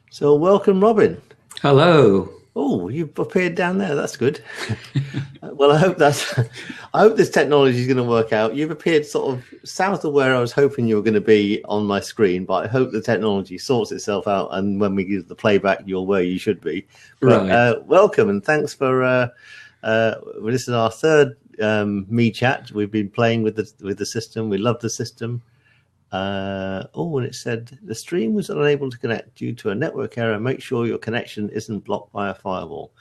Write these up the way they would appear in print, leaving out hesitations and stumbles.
So welcome, Robin. Hello. Oh, you've appeared down there. That's good. Well, I hope this technology is going to work out. You've appeared sort of south of where I was hoping you were going to be on my screen, but I hope the technology sorts itself out, and when we give the playback, you're where you should be. But, right. Welcome, and thanks for. This is our third Me Chat. We've been playing with the system. We love the system. And it said the stream was unable to connect due to a network error. Make sure your connection isn't blocked by a firewall.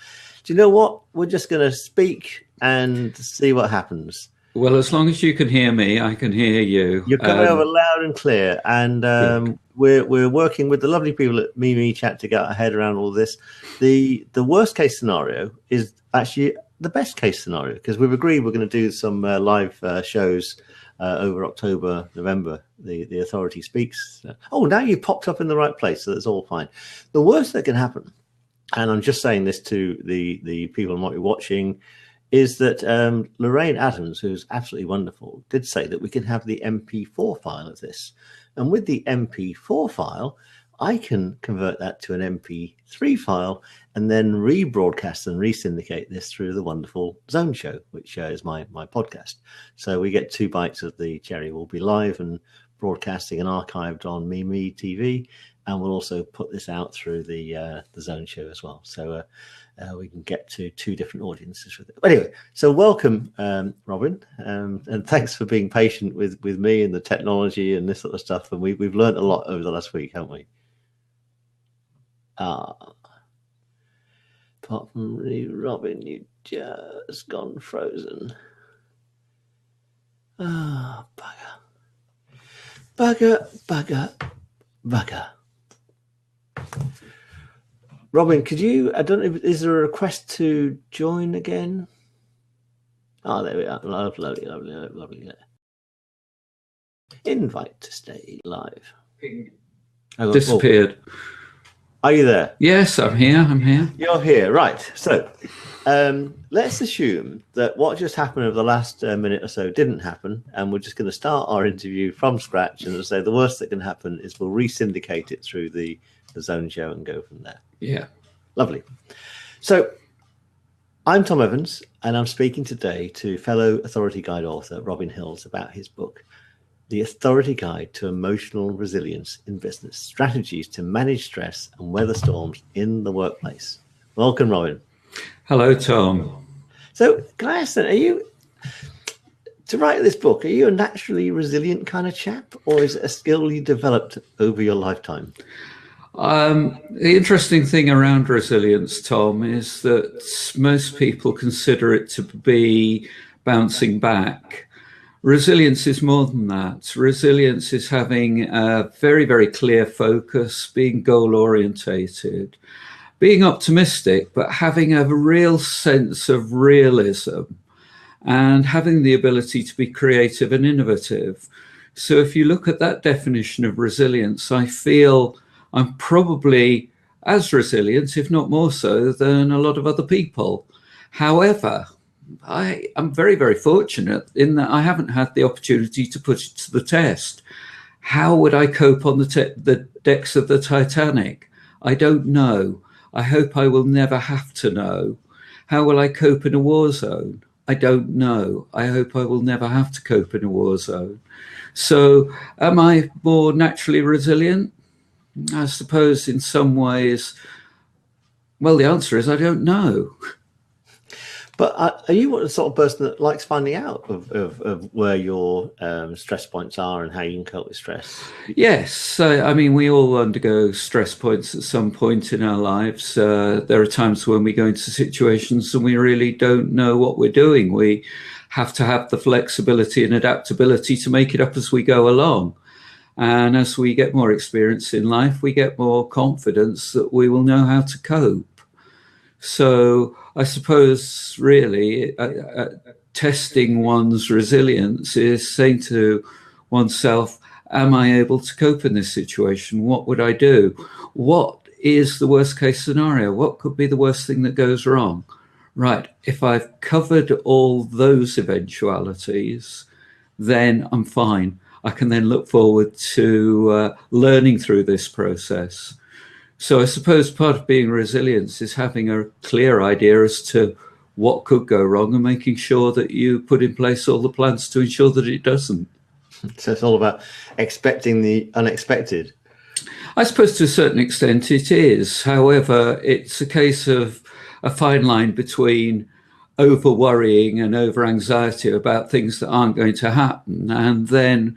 Do you know what? We're just going to speak and see what happens. Well, as long as you can hear me, I can hear you. You're coming over loud and clear, and we're working with the lovely people at Me Chat to get our head around all this. The worst case scenario is actually the best case scenario, because we've agreed we're going to do some live shows over October, November. The Authority Speaks. Now you popped up in the right place, so that's all fine. The worst that can happen, and I'm just saying this to the people who might be watching, is that Lorraine Adams, who's absolutely wonderful, did say that we can have the MP4 file of this. And with the MP4 file, I can convert that to an MP3 file and then rebroadcast and resyndicate this through the wonderful Zone Show, which is my podcast. So we get 2 bites of the cherry. We'll be live and broadcasting and archived on Me TV, and we'll also put this out through the Zone Show as well. So we can get to 2 different audiences with it. But anyway, so welcome, Robin, and thanks for being patient with me and the technology and this sort of stuff. And we've learned a lot over the last week, haven't we? Apart from Robin, you just gone frozen. Bugger. Robin, could you, I don't know, is there a request to join again? Oh, there we are. Lovely. Invite to stay live. Disappeared. Are you there? Yes, I'm here. You're here, right. So let's assume that what just happened over the last minute or so didn't happen, and we're just going to start our interview from scratch. And say the worst that can happen is we'll resyndicate it through the Zone Show and go from there. Yeah. Lovely. So I'm Tom Evans, and I'm speaking today to fellow Authority Guide author Robin Hills about his book, The Authority Guide to Emotional Resilience in Business, Strategies to Manage Stress and Weather Storms in the Workplace. Welcome, Robin. Hello, Tom. So can I ask that, to write this book, are you a naturally resilient kind of chap, or is it a skill you developed over your lifetime? The interesting thing around resilience, Tom, is that most people consider it to be bouncing back. Resilience is more than that. Resilience is having a very, very clear focus, being goal-orientated, being optimistic, but having a real sense of realism and having the ability to be creative and innovative. So if you look at that definition of resilience, I feel I'm probably as resilient, if not more so, than a lot of other people. However, I am very, very fortunate in that I haven't had the opportunity to put it to the test. How would I cope on the decks of the Titanic? I don't know. I hope I will never have to know. How will I cope in a war zone? I don't know. I hope I will never have to cope in a war zone. So am I more naturally resilient? I suppose in some ways, well, the answer is I don't know. But are you the sort of person that likes finding out of where your stress points are and how you can cope with stress? Yes. I mean, we all undergo stress points at some point in our lives. There are times when we go into situations and we really don't know what we're doing. We have to have the flexibility and adaptability to make it up as we go along. And as we get more experience in life, we get more confidence that we will know how to cope. So I suppose really testing one's resilience is saying to oneself, am I able to cope in this situation? What would I do? What is the worst case scenario? What could be the worst thing that goes wrong? Right, if I've covered all those eventualities, then I'm fine. I can then look forward to learning through this process. So I suppose part of being resilient is having a clear idea as to what could go wrong and making sure that you put in place all the plans to ensure that it doesn't. So it's all about expecting the unexpected. I suppose to a certain extent it is. However, it's a case of a fine line between over worrying and over anxiety about things that aren't going to happen, and then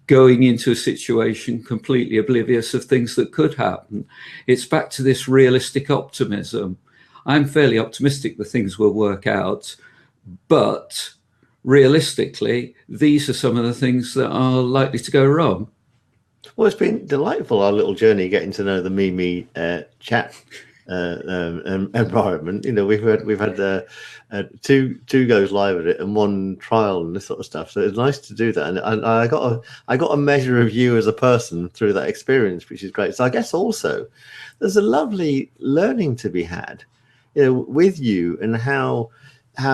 going into a situation completely oblivious of things that could happen. It's back to this realistic optimism. I'm fairly optimistic that things will work out, but realistically, these are some of the things that are likely to go wrong. Well, it's been delightful, our little journey getting to know the Mimi chat environment. You know, we've had two goes live at it and one trial and this sort of stuff. So it's nice to do that, and I got a measure of you as a person through that experience, which is great. So I guess also there's a lovely learning to be had, you know, with you, and how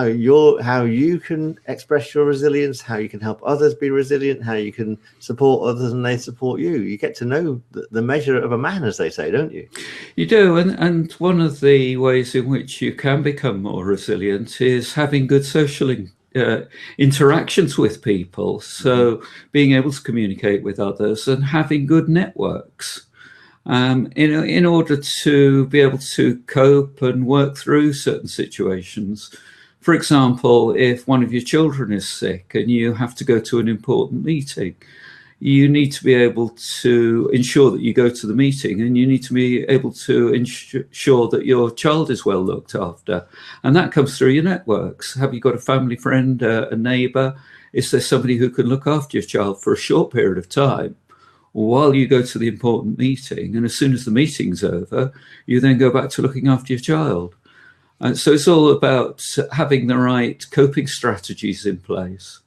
you can express your resilience, how you can help others be resilient, how you can support others and they support you. You get to know the measure of a man, as they say, don't you? You do, and one of the ways in which you can become more resilient is having good social interactions with people. So being able to communicate with others and having good networks. In order to be able to cope and work through certain situations. For example, if one of your children is sick and you have to go to an important meeting, you need to be able to ensure that you go to the meeting, and you need to be able to ensure that your child is well looked after. And that comes through your networks. Have you got a family friend, a neighbour? Is there somebody who can look after your child for a short period of time while you go to the important meeting? And as soon as the meeting's over, you then go back to looking after your child. And so it's all about having the right coping strategies in place.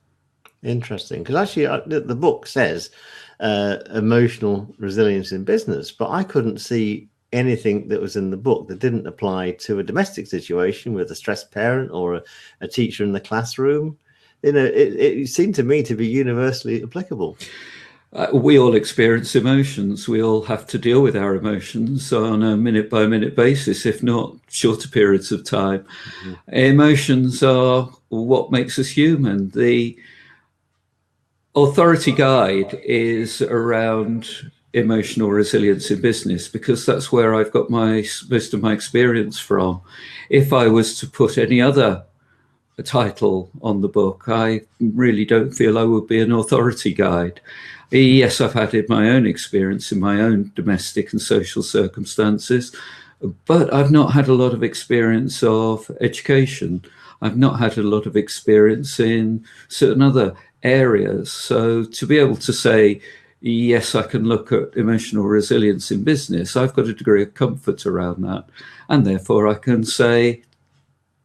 Interesting, because actually the book says emotional resilience in business, but I couldn't see anything that was in the book that didn't apply to a domestic situation with a stressed parent or a teacher in the classroom. You know, it seemed to me to be universally applicable. We all experience emotions. We all have to deal with our emotions on a minute-by-minute basis, if not shorter periods of time. Mm-hmm. Emotions are what makes us human. The authority guide is around emotional resilience in business, because that's where I've got most of my experience from. If I was to put any other title on the book, I really don't feel I would be an authority guide. Yes, I've had my own experience in my own domestic and social circumstances, but I've not had a lot of experience of education. I've not had a lot of experience in certain other areas. So to be able to say, yes, I can look at emotional resilience in business, I've got a degree of comfort around that. And therefore I can say,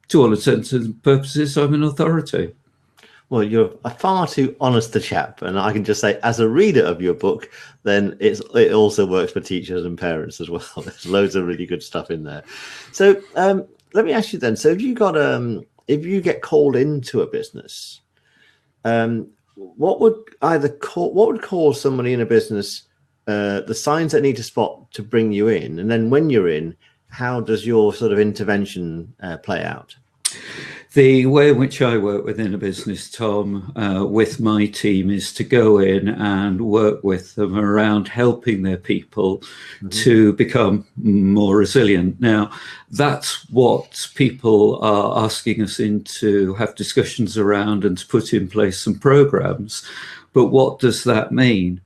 to all intents and purposes, I'm an authority. Well, you're a far too honest a chap, and I can just say, as a reader of your book, then it also works for teachers and parents as well. There's loads of really good stuff in there. So let me ask you then. So if you get called into a business, what would cause somebody in a business the signs they need to spot to bring you in, and then when you're in, how does your sort of intervention play out? The way in which I work within a business, Tom, with my team, is to go in and work with them around helping their people to become more resilient. Now, that's what people are asking us in to have discussions around and to put in place some programs. But what does that mean?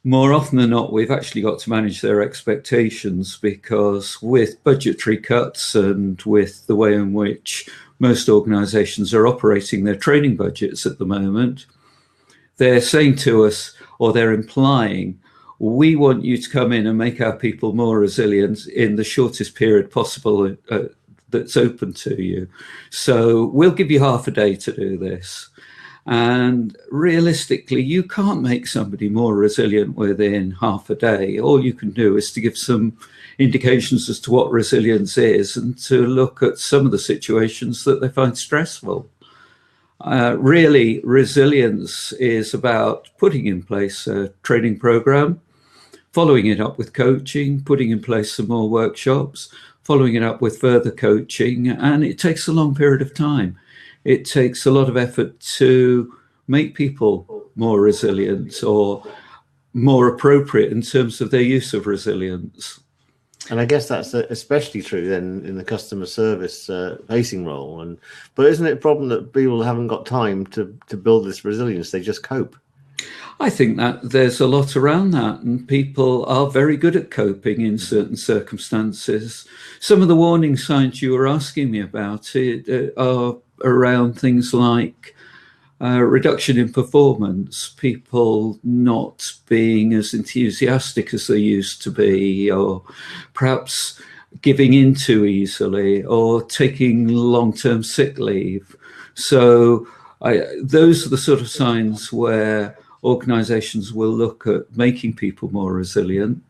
More often than not, we've actually got to manage their expectations, because with budgetary cuts and with the way in which most organisations are operating their training budgets at the moment, they're saying to us, or they're implying, we want you to come in and make our people more resilient in the shortest period possible that's open to you. So we'll give you half a day to do this. And realistically, you can't make somebody more resilient within half a day. All you can do is to give some indications as to what resilience is and to look at some of the situations that they find stressful. Really, resilience is about putting in place a training program, following it up with coaching, putting in place some more workshops, following it up with further coaching, and it takes a long period of time. It takes a lot of effort to make people more resilient or more appropriate in terms of their use of resilience. And I guess that's especially true then in the customer service facing role. But isn't it a problem that people haven't got time to build this resilience? They just cope. I think that there's a lot around that, and people are very good at coping in certain circumstances. Some of the warning signs you were asking me about are around things like reduction in performance, people not being as enthusiastic as they used to be, or perhaps giving in too easily, or taking long-term sick leave. So those are the sort of signs where organizations will look at making people more resilient.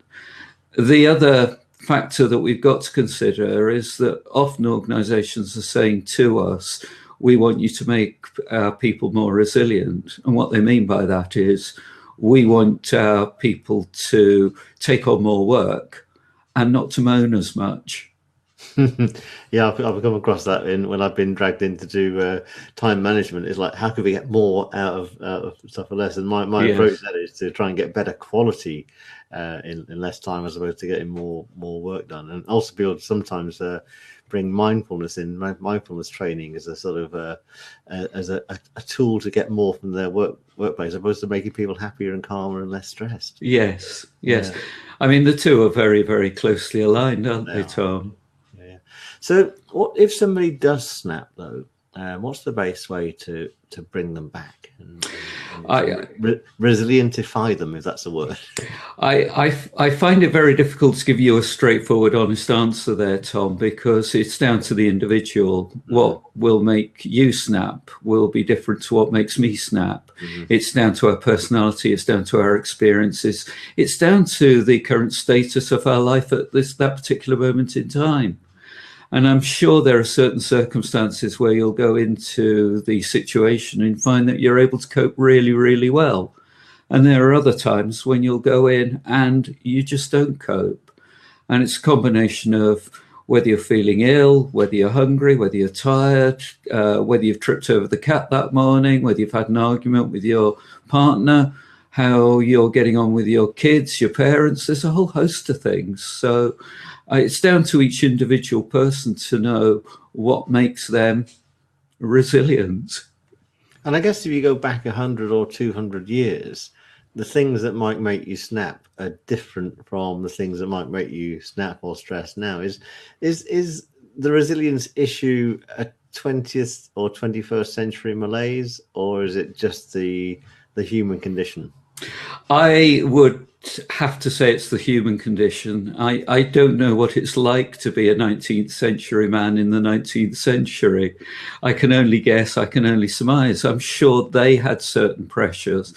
The other factor that we've got to consider is that often organizations are saying to us, we want you to make our people more resilient. And what they mean by that is we want our people to take on more work and not to moan as much. Yeah, I've come across that when I've been dragged in to do time management. It's like, how can we get more out of stuff for less? And my approach to that is to try and get better quality in less time, as opposed to getting more work done. And also be able to sometimes bring mindfulness in, mindfulness training as a sort of as a tool to get more from their workplace, as opposed to making people happier and calmer and less stressed. Yes. Yeah. I mean, the two are very, very closely aligned, aren't they, Tom? Yeah. So what if somebody does snap, though? What's the best way to bring them back and resilientify them, if that's a word? I find it very difficult to give you a straightforward, honest answer there, Tom, because it's down to the individual. What will make you snap will be different to what makes me snap. It's down to our personality. It's down to our experiences. It's down to the current status of our life at that particular moment in time. And I'm sure there are certain circumstances where you'll go into the situation and find that you're able to cope really, really well. And there are other times when you'll go in and you just don't cope. And it's a combination of whether you're feeling ill, whether you're hungry, whether you're tired, whether you've tripped over the cat that morning, whether you've had an argument with your partner, how you're getting on with your kids, your parents. There's a whole host of things. So it's down to each individual person to know what makes them resilient. And I guess if you go back 100 or 200 years, the things that might make you snap are different from the things that might make you snap or stress now. Is the resilience issue a 20th or 21st century malaise, or is it just the human condition? I would have to say it's the human condition. I don't know what it's like to be a 19th century man in the 19th century. I can only guess, I can only surmise. I'm sure they had certain pressures.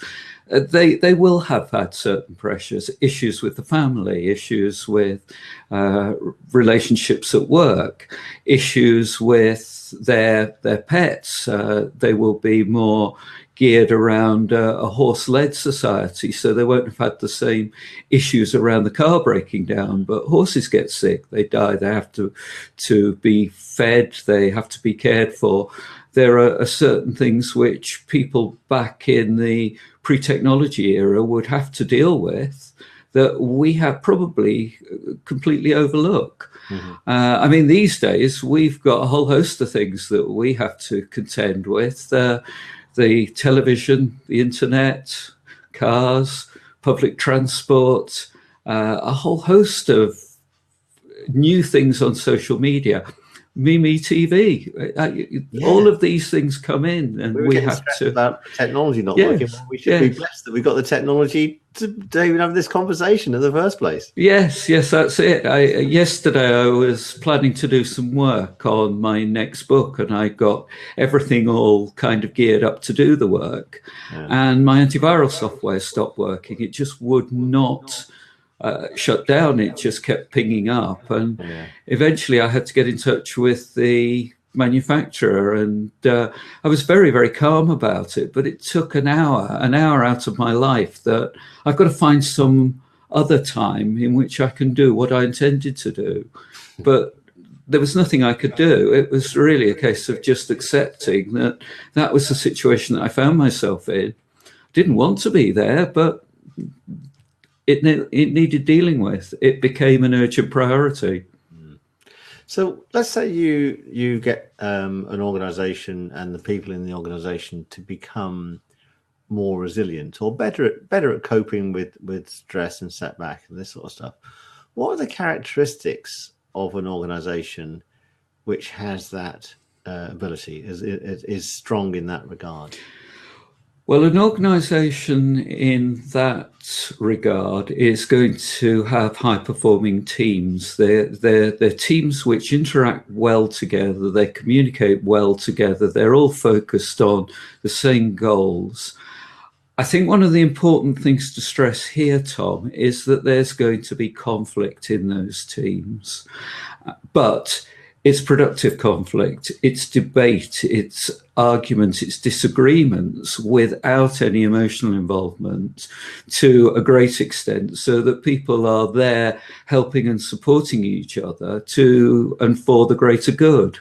They will have had certain pressures, issues with the family, issues with relationships at work, issues with their pets. They will be more geared around a horse-led society, so they won't have had the same issues around the car breaking down. But horses get sick, they die, they have to be fed, they have to be cared for. There are certain things which people back in the pre-technology era would have to deal with that we have probably completely overlooked. I mean, these days we've got a whole host of things that we have to contend with. The television, the internet, cars, public transport, a whole host of new things on social media. Mimi TV, all of these things come in, and we have to. About technology not working. Well, we should be blessed that we got the technology to even have this conversation in the first place. Yes, that's it. Yesterday I was planning to do some work on my next book, and I got everything all kind of geared up to do the work, and my antiviral software stopped working. It just would not shut down. It just kept pinging up, and eventually I had to get in touch with the manufacturer, and I was very, very calm about it. But it took an hour out of my life that I've got to find some other time in which I can do what I intended to do. But there was nothing I could do. It was really a case of just accepting that that was the situation that I found myself in. Didn't want to be there, but it needed dealing with. It became an urgent priority. So let's say you get an organization and the people in the organization to become more resilient or better at coping with stress and setback and this sort of stuff. What are the characteristics of an organization which has that ability, is strong in that regard? Well, an organization in that regard is going to have high-performing teams. They're teams which interact well together, they communicate well together, they're all focused on the same goals. I think one of the important things to stress here, Tom, is that there's going to be conflict in those teams, but it's productive conflict, it's debate, it's argument, it's disagreements without any emotional involvement to a great extent, so that people are there helping and supporting each other to and for the greater good.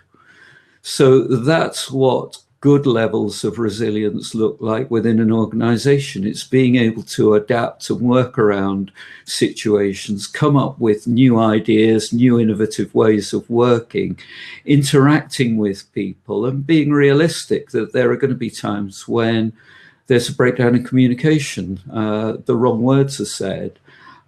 So that's what good levels of resilience look like within an organization. It's being able to adapt and work around situations, come up with new ideas, new innovative ways of working, interacting with people, and being realistic that there are going to be times when there's a breakdown in communication, the wrong words are said,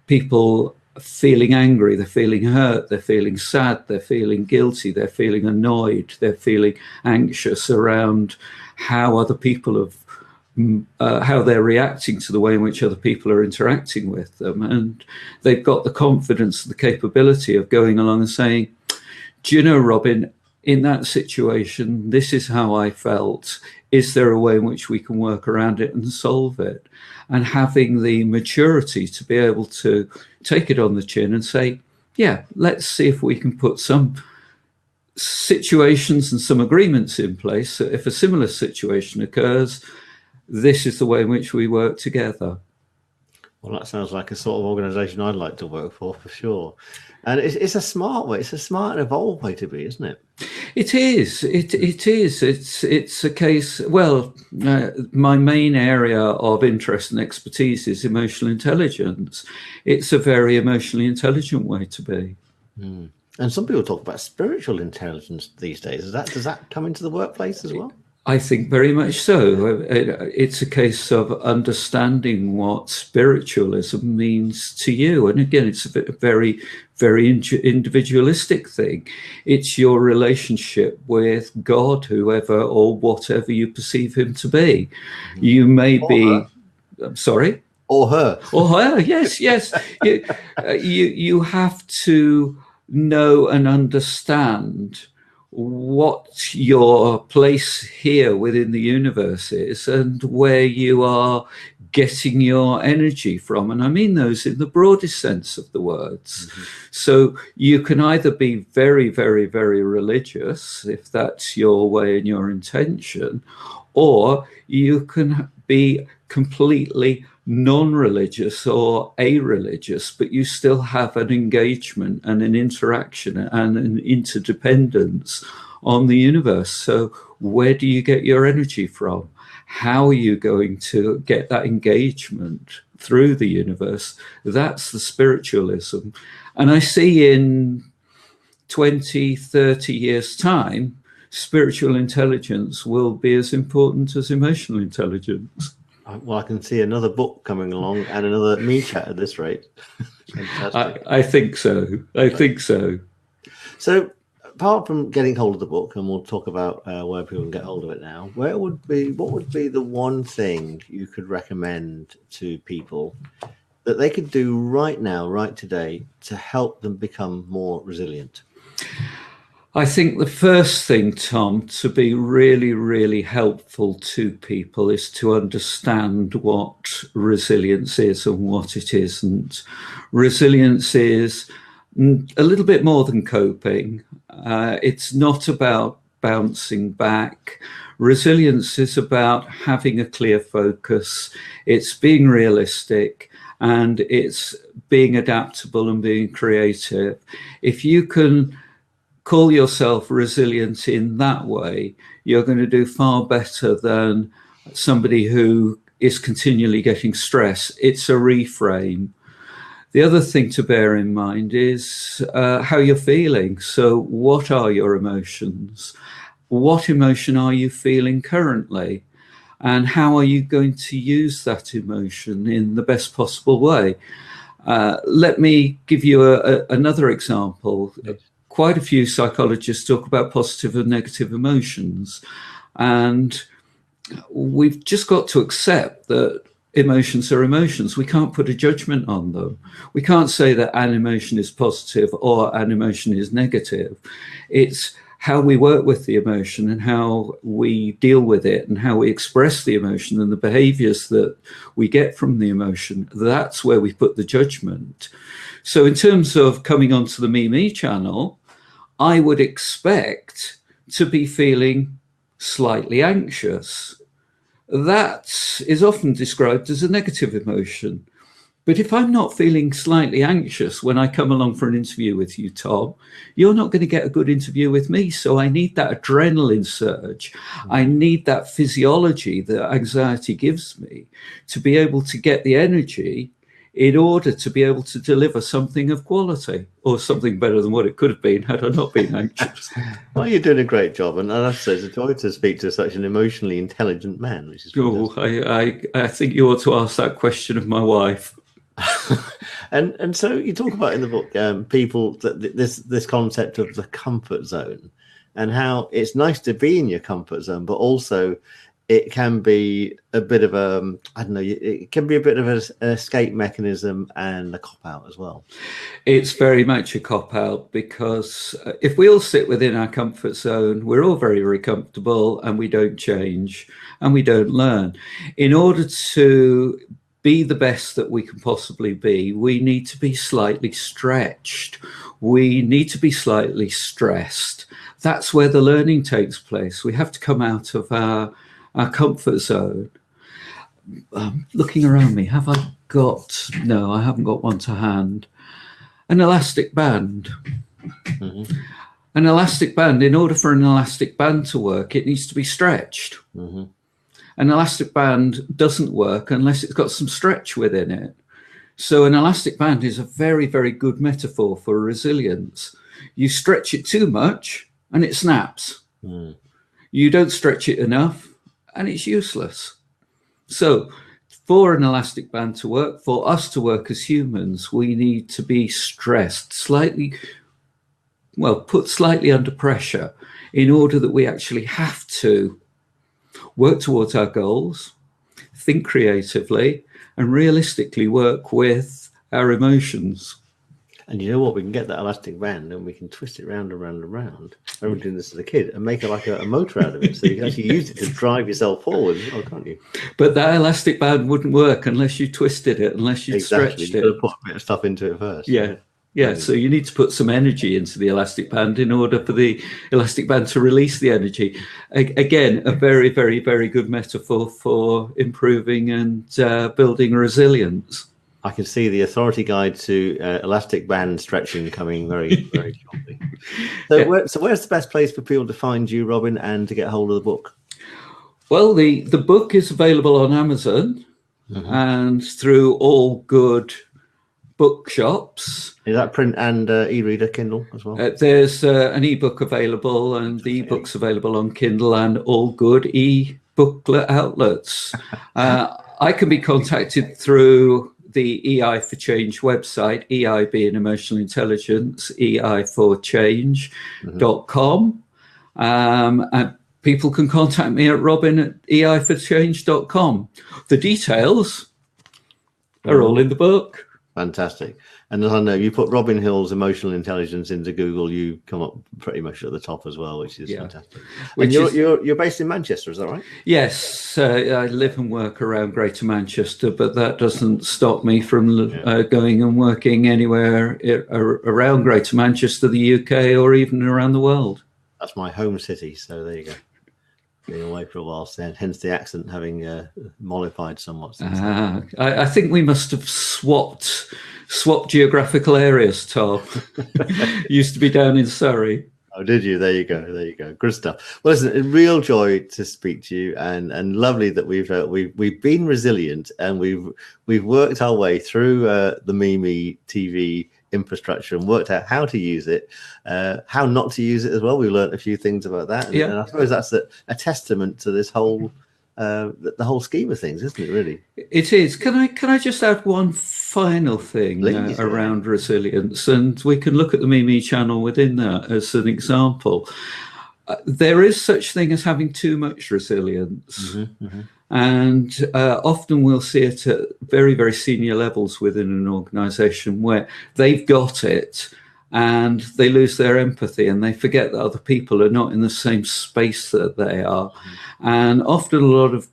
people feeling angry, they're feeling hurt, they're feeling sad, they're feeling guilty, they're feeling annoyed, they're feeling anxious around how other people have, how they're reacting to the way in which other people are interacting with them. And they've got the confidence, the capability of going along and saying, do you know, Robin, in that situation, this is how I felt. Is there a way in which we can work around it and solve it? And having the maturity to be able to take it on the chin and say, yeah, let's see if we can put some situations and some agreements in place. So if a similar situation occurs, this is the way in which we work together. Well, that sounds like a sort of organization I'd like to work for sure. And it's a smart way. It's a smart and evolved way to be, isn't it? It is. It is. It's a case. Well, my main area of interest and expertise is emotional intelligence. It's a very emotionally intelligent way to be. Mm. And some people talk about spiritual intelligence these days. Does that come into the workplace as well? I think very much so. It's a case of understanding what spiritualism means to you. And again, it's a very, very individualistic thing. It's your relationship with God, whoever or whatever you perceive him to be. You may be, I'm sorry? Or her. Or her, yes. You have to know and understand what your place here within the universe is and where you are getting your energy from. And I mean those in the broadest sense of the words. Mm-hmm. So you can either be very, very, very religious, if that's your way and your intention, or you can be completely non-religious or a-religious, but you still have an engagement and an interaction and an interdependence on the universe. So where do you get your energy from? How are you going to get that engagement through the universe? That's the spiritualism. And I see in 20, 30 years' time, spiritual intelligence will be as important as emotional intelligence. Well, I can see another book coming along and another me chat at this rate. I think so. I think so. So, apart from getting hold of the book, and we'll talk about where people can get hold of it now, what would be the one thing you could recommend to people that they could do right now, right today, to help them become more resilient? I think the first thing, Tom, to be really, really helpful to people is to understand what resilience is and what it isn't. Resilience is a little bit more than coping. It's not about bouncing back. Resilience is about having a clear focus. It's being realistic, and it's being adaptable and being creative. If you can call yourself resilient in that way, you're going to do far better than somebody who is continually getting stress. It's a reframe. The other thing to bear in mind is how you're feeling. So what are your emotions? What emotion are you feeling currently? And how are you going to use that emotion in the best possible way? Let me give you another example. Yes. Quite a few psychologists talk about positive and negative emotions. And we've just got to accept that emotions are emotions. We can't put a judgment on them. We can't say that an emotion is positive or an emotion is negative. It's how we work with the emotion and how we deal with it and how we express the emotion and the behaviors that we get from the emotion. That's where we put the judgment. So in terms of coming onto the Me channel, I would expect to be feeling slightly anxious. That is often described as a negative emotion. But if I'm not feeling slightly anxious when I come along for an interview with you, Tom, you're not going to get a good interview with me. So I need that adrenaline surge. I need that physiology that anxiety gives me to be able to get the energy in order to be able to deliver something of quality, or something better than what it could have been had I not been anxious. Well, you're doing a great job, and I say it's a joy to speak to such an emotionally intelligent man, which is fantastic. I think you ought to ask that question of my wife. and so you talk about in the book people that this concept of the comfort zone, and how it's nice to be in your comfort zone, but also it can be a bit of it can be a bit of an escape mechanism and a cop-out as well. It's very much a cop-out, because if we all sit within our comfort zone, we're all very, very comfortable, and we don't change and we don't learn. In order to be the best that we can possibly be, we need to be slightly stretched. We need to be slightly stressed. That's where the learning takes place. We have to come out of our comfort zone. Looking around me, have I got... No, I haven't got one to hand. An elastic band. Mm-hmm. An elastic band, in order for an elastic band to work, it needs to be stretched. Mm-hmm. An elastic band doesn't work unless it's got some stretch within it. So an elastic band is a very, very good metaphor for resilience. You stretch it too much and it snaps. Mm. You don't stretch it enough and it's useless. So for an elastic band to work, for us to work as humans, we need to be stressed slightly, well, put slightly under pressure, in order that we actually have to work towards our goals, think creatively, and realistically work with our emotions. And you know what? We can get that elastic band and we can twist it round and round and round. I remember doing this as a kid, and make it like a motor out of it. So you can actually use it to drive yourself forward as well, can't you? But that elastic band wouldn't work unless you twisted it, unless you stretched it. You've got to put a bit of stuff into it first. Yeah. Yeah, so you need to put some energy into the elastic band in order for the elastic band to release the energy. Again, a very, very, very good metaphor for improving and building resilience. I can see the authority guide to elastic band stretching coming very, very shortly. So, yeah. Where's the best place for people to find you, Robin, and to get hold of the book? Well, the book is available on Amazon and through all good bookshops. Is that print and e-reader, Kindle as well? There's an ebook available, and the ebook's available on Kindle and all good e-booklet outlets. I can be contacted through the EI for Change website, EI being emotional intelligence, eiforchange.com. And people can contact me at robin@eiforchange.com. The details are all in the book. Fantastic. And as I know, you put Robin Hill's emotional intelligence into Google, you come up pretty much at the top as well, which is fantastic. And you're based in Manchester, is that right? Yes, I live and work around Greater Manchester, but that doesn't stop me from going and working anywhere around Greater Manchester, the UK, or even around the world. That's my home city. So there you go. Been away for a while, so hence the accent having mollified somewhat. I think we must have swapped geographical areas, Tom. Used to be down in Surrey. Oh, did you? There you go. There you go. Good stuff. Well, listen, a real joy to speak to you, and lovely that we've been resilient, and we've worked our way through the Mimi TV infrastructure and worked out how to use it, how not to use it as well. We learned a few things about that, and I suppose that's a testament to this whole the whole scheme of things, isn't it? Really, it is. Can I just add one final thing around resilience, and we can look at the Mimi channel within that as an example. There is such thing as having too much resilience. And often we'll see it at very, very senior levels within an organization where they've got it and they lose their empathy and they forget that other people are not in the same space that they are. And often a lot of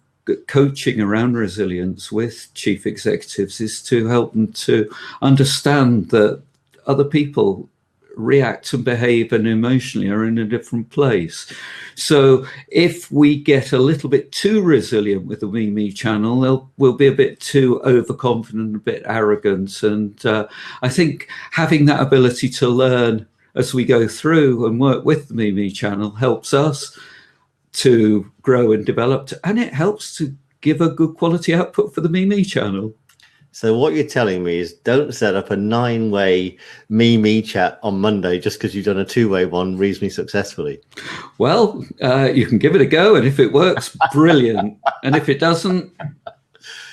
coaching around resilience with chief executives is to help them to understand that other people react and behave and emotionally are in a different place. So if we get a little bit too resilient with the Mimi channel, we'll be a bit too overconfident, a bit arrogant. And I think having that ability to learn as we go through and work with the Mimi channel helps us to grow and develop, and it helps to give a good quality output for the Mimi channel. So what you're telling me is don't set up a 9-way Mimi chat on Monday just because you've done a 2-way one reasonably successfully. Well, you can give it a go, and if it works, brilliant. And if it doesn't,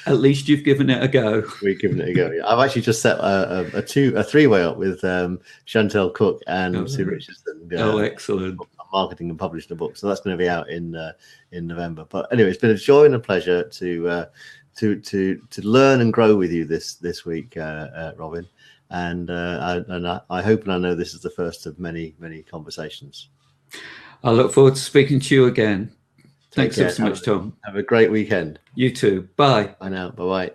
at least you've given it a go. We've given it a go. Yeah. I've actually just set a 3-way up with Chantel Cook and Sue Richardson. Excellent. Marketing and publishing a book. So that's going to be out in November. But anyway, it's been a joy and a pleasure to learn and grow with you this week, Robin, and I hope and I know this is the first of many conversations. I look forward to speaking to you again. Thanks so much, Tom. Have a great weekend. You too. Bye. Bye now. Bye bye.